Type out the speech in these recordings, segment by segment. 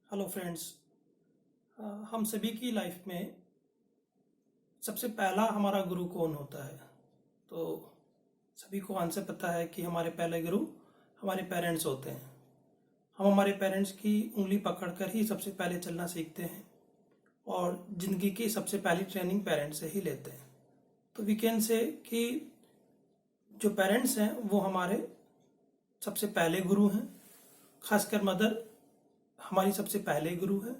Hello friends. हम सभी की लाइफ में सबसे पहला हमारा गुरु कौन होता है? तो सभी को आंसर पता है कि हमारे पहले गुरु हमारे पेरेंट्स होते हैं। हम हमारे पेरेंट्स की उंगली पकड़कर ही सबसे पहले चलना सीखते हैं और ज़िंदगी की सबसे पहली ट्रेनिंग पेरेंट्स से ही लेते हैं। तो वी कैन से कि जो पेरेंट्स हैं वो हमारे सबसे पहले गुरु हैं। खासकर मदर हमारी सबसे पहले गुरु है।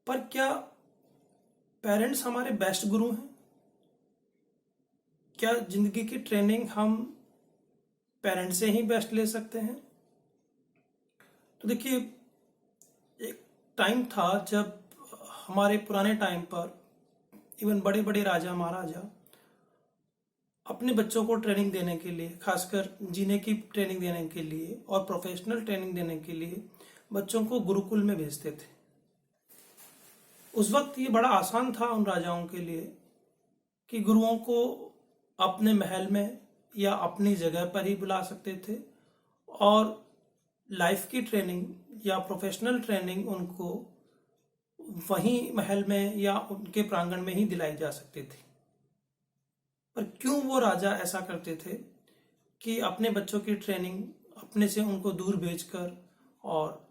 पर क्या पेरेंट्स हमारे बेस्ट गुरु हैं? क्या जिंदगी की ट्रेनिंग हम पेरेंट्स से ही बेस्ट ले सकते हैं? तो देखिए, एक टाइम था जब हमारे पुराने टाइम पर इवन बड़े बड़े राजा महाराजा अपने बच्चों को ट्रेनिंग देने के लिए, खासकर जीने की ट्रेनिंग देने के लिए और प्रोफेशनल ट्रेनिंग देने के लिए बच्चों को गुरुकुल में भेजते थे। उस वक्त ये बड़ा आसान था उन राजाओं के लिए कि गुरुओं को अपने महल में या अपनी जगह पर ही बुला सकते थे और लाइफ की ट्रेनिंग या प्रोफेशनल ट्रेनिंग उनको वहीं महल में या उनके प्रांगण में ही दिलाई जा सकती थी। पर क्यों वो राजा ऐसा करते थे कि अपने बच्चों की ट्रेनिंग अपने से उनको दूर भेजकर और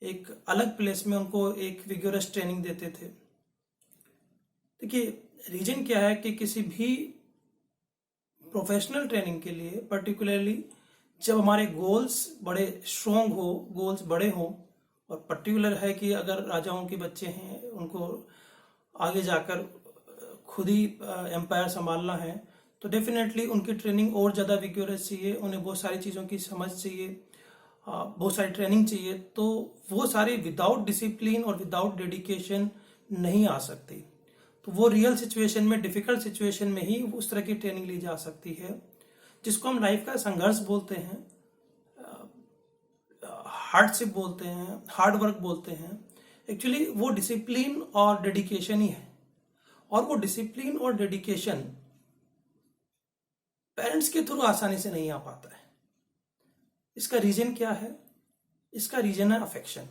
एक अलग प्लेस में उनको एक विगोरस ट्रेनिंग देते थे? देखिए, रीजन क्या है कि किसी भी प्रोफेशनल ट्रेनिंग के लिए पर्टिकुलरली जब हमारे गोल्स बड़े स्ट्रोंग हो, गोल्स बड़े हो, और पर्टिकुलर है कि अगर राजाओं के बच्चे हैं उनको आगे जाकर खुद ही एम्पायर संभालना है, तो डेफिनेटली उनकी ट्रेनिंग और ज़्यादा विगोरस चाहिए। उन्हें बहुत सारी चीज़ों की समझ चाहिए, बहुत सारी ट्रेनिंग चाहिए। तो वो सारी विदाउट डिसिप्लिन और विदाउट डेडिकेशन नहीं आ सकती। तो वो रियल सिचुएशन में, डिफिकल्ट सिचुएशन में ही उस तरह की ट्रेनिंग ली जा सकती है, जिसको हम लाइफ का संघर्ष बोलते हैं, हार्डशिप बोलते हैं, हार्ड वर्क बोलते हैं। एक्चुअली वो डिसिप्लिन और डेडिकेशन ही है। और वो डिसिप्लिन और डेडिकेशन पेरेंट्स के थ्रू आसानी से नहीं आ पाता है। इसका रीजन क्या है? इसका रीजन है अफेक्शन।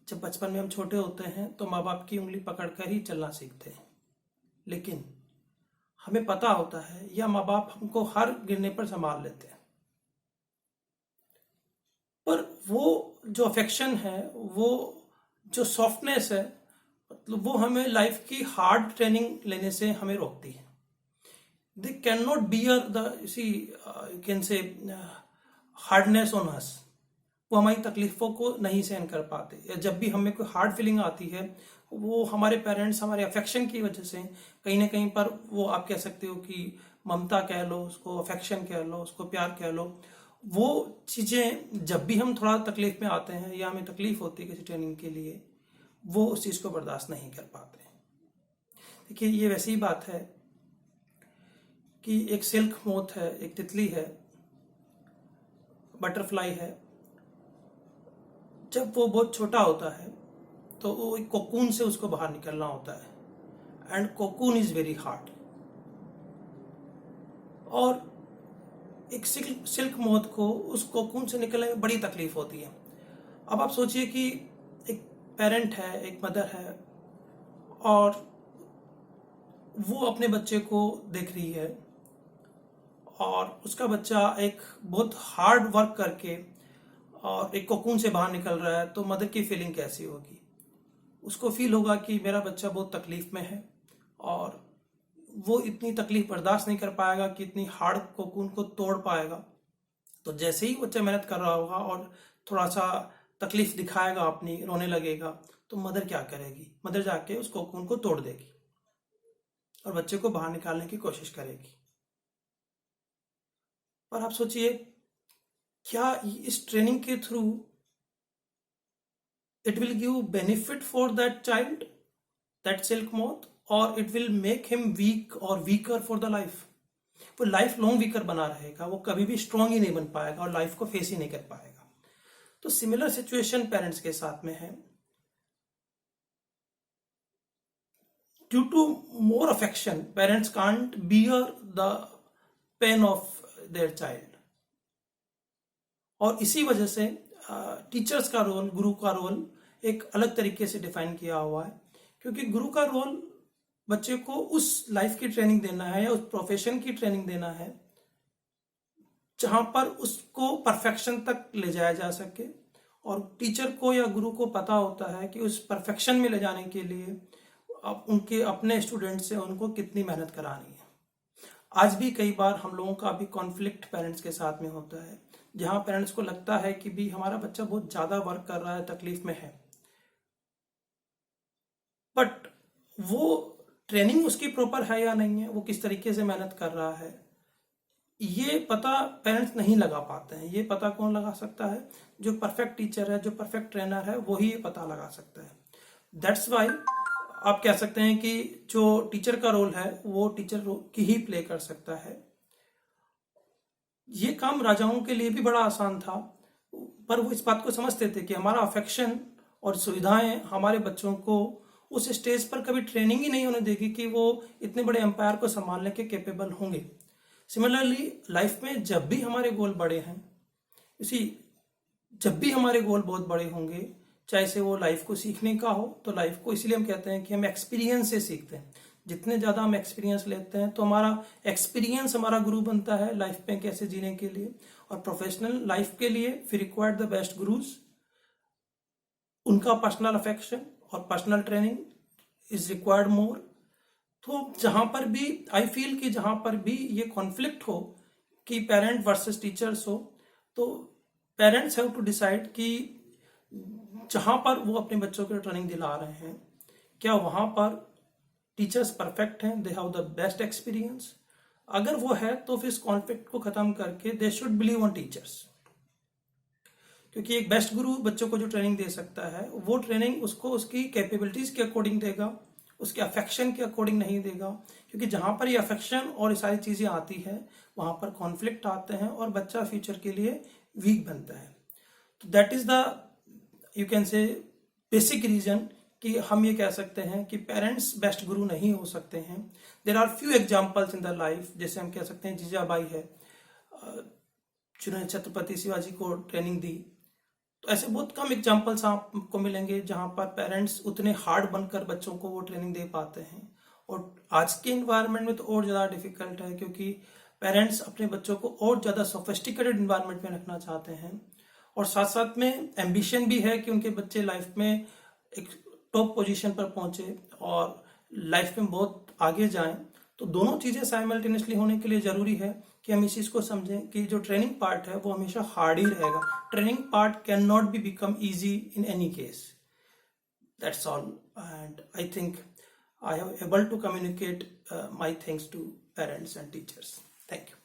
जब बचपन में हम छोटे होते हैं तो माँ बाप की उंगली पकड़कर ही चलना सीखते हैं, लेकिन हमें पता होता है या माँ बाप हमको हर गिरने पर संभाल लेते हैं। पर वो जो अफेक्शन है, वो जो सॉफ्टनेस है, मतलब वो हमें लाइफ की हार्ड ट्रेनिंग लेने से हमें रोकती है। They can not bear the you can से हार्डनेस ऑन अस। वो हमारी तकलीफों को नहीं सहन कर पाते, या जब भी हमें कोई हार्ड फीलिंग आती है वो हमारे पेरेंट्स हमारे अफेक्शन की वजह से कहीं ना कहीं पर, वो आप कह सकते हो कि ममता कह लो उसको, अफेक्शन कह लो उसको, प्यार कह लो, वो चीज़ें जब भी हम थोड़ा तकलीफ में आते हैं या हमें तकलीफ होती है किसी ट्रेनिंग के लिए, वो उस चीज़ को बर्दाश्त नहीं कर पाते। देखिए, ये वैसी ही बात है कि एक सिल्क मोथ है, एक तितली है, बटरफ्लाई है। जब वो बहुत छोटा होता है तो वो एक कोकून से उसको बाहर निकलना होता है, and cocoon is very hard. और एक सिल्क मोथ को उस कोकून से निकलने में बड़ी तकलीफ होती है। अब आप सोचिए कि एक पेरेंट है, एक मदर है, और वो अपने बच्चे को देख रही है और उसका बच्चा एक बहुत हार्ड वर्क करके और एक कोकून से बाहर निकल रहा है, तो मदर की फीलिंग कैसी होगी? उसको फील होगा कि मेरा बच्चा बहुत तकलीफ में है और वो इतनी तकलीफ बर्दाश्त नहीं कर पाएगा कि इतनी हार्ड कोकून को तोड़ पाएगा। तो जैसे ही बच्चा मेहनत कर रहा होगा और थोड़ा सा तकलीफ दिखाएगा अपनी, रोने लगेगा, तो मदर क्या करेगी? मदर जाके उस कोकून को तोड़ देगी और बच्चे को बाहर निकालने की कोशिश करेगी। पर आप सोचिए, क्या इस ट्रेनिंग के through it will give benefit for that child, that silk moth, or it will make him weak or weaker for the life? वो लाइफ लॉन्ग वीकर बना रहेगा, वो कभी भी स्ट्रांग ही नहीं बन पाएगा और लाइफ को फेस ही नहीं कर पाएगा। तो सिमिलर सिचुएशन पेरेंट्स के साथ में है। Due to more affection, parents can't bear the pain of their child, और इसी वजह से टीचर्स का रोल, गुरु का रोल एक अलग तरीके से डिफाइन किया हुआ है, क्योंकि गुरु का रोल बच्चे को उस लाइफ की ट्रेनिंग देना है या उस प्रोफेशन की ट्रेनिंग देना है जहां पर उसको परफेक्शन तक ले जाया जा सके, और टीचर को या गुरु को पता होता है कि उस परफेक्शन में ले जाने के लिए अब उनके अपने स्टूडेंट से उनको कितनी मेहनत करानी है। आज भी कई बार हम लोगों का अभी कॉन्फ्लिक्ट पेरेंट्स के साथ में होता है, जहां पेरेंट्स को लगता है कि भी हमारा बच्चा बहुत ज्यादा वर्क कर रहा है, तकलीफ में है, बट वो ट्रेनिंग उसकी प्रॉपर है या नहीं है, वो किस तरीके से मेहनत कर रहा है, ये पता पेरेंट्स नहीं लगा पाते हैं। ये पता कौन लगा सकता है? जो परफेक्ट टीचर है, जो परफेक्ट ट्रेनर है, वही ये पता लगा सकता है। दैट्स वाई आप कह सकते हैं कि जो टीचर का रोल है वो टीचर की ही प्ले कर सकता है। ये काम राजाओं के लिए भी बड़ा आसान था, पर वो इस बात को समझते थे कि हमारा अफेक्शन और सुविधाएं हमारे बच्चों को उस स्टेज पर कभी ट्रेनिंग ही नहीं होने देगी कि वो इतने बड़े एम्पायर को संभालने के कैपेबल होंगे। सिमिलरली लाइफ में जब भी हमारे गोल बड़े हैं, इसी जब भी हमारे गोल बहुत बड़े होंगे, चाहे से वो लाइफ को सीखने का हो, तो लाइफ को इसलिए हम कहते हैं कि हम एक्सपीरियंस से सीखते हैं। जितने ज़्यादा हम एक्सपीरियंस लेते हैं तो हमारा एक्सपीरियंस हमारा गुरु बनता है लाइफ में कैसे जीने के लिए। और प्रोफेशनल लाइफ के लिए we required the best gurus, उनका पर्सनल अफेक्शन और पर्सनल ट्रेनिंग इज रिक्वायर्ड मोर। तो जहां पर भी आई फील कि जहां पर भी ये कॉन्फ्लिक्ट हो कि पेरेंट वर्सेस टीचर्स हो, तो पेरेंट्स हैव टू डिसाइड कि जहां पर वो अपने बच्चों को ट्रेनिंग दिला रहे हैं, क्या वहां पर टीचर्स परफेक्ट हैं, they have the best experience. अगर वो है तो फिर इस कॉन्फ्लिक्ट को खत्म करके they should believe on teachers, क्योंकि एक बेस्ट गुरु बच्चों को जो ट्रेनिंग दे सकता है वो ट्रेनिंग उसको उसकी कैपेबिलिटीज के अकॉर्डिंग देगा, उसके अफेक्शन के अकॉर्डिंग नहीं देगा। क्योंकि जहां पर ये अफेक्शन और ये सारी चीजें आती है वहां पर कॉन्फ्लिक्ट आते हैं और बच्चा फ्यूचर के लिए वीक बनता है। तो that is the you can say basic reason कि हम ये कह सकते हैं कि पेरेंट्स बेस्ट गुरु नहीं हो सकते हैं। There are few examples in the life, जैसे हम कह सकते हैं जीजाबाई है जिन्होंने छत्रपति शिवाजी को ट्रेनिंग दी। तो ऐसे बहुत कम एग्जाम्पल्स आपको मिलेंगे जहां पर पेरेंट्स उतने हार्ड बनकर बच्चों को वो ट्रेनिंग दे पाते हैं। और आज के इन्वायरमेंट में तो और ज़्यादा डिफिकल्ट है, क्योंकि पेरेंट्स अपने बच्चों को और ज़्यादा सोफिस्टिकेटेड इन्वायरमेंट में रखना चाहते हैं, और साथ साथ में एम्बिशन भी है कि उनके बच्चे लाइफ में एक टॉप पोजीशन पर पहुंचे और लाइफ में बहुत आगे जाएं। तो दोनों चीज़ें साइमल्टेनियसली होने के लिए ज़रूरी है कि हम इस चीज़ को समझें कि जो ट्रेनिंग पार्ट है वो हमेशा हार्ड ही रहेगा। Training part can not be become easy in any case. That's all, and I think I have able to communicate my things to parents and teachers. Thank you.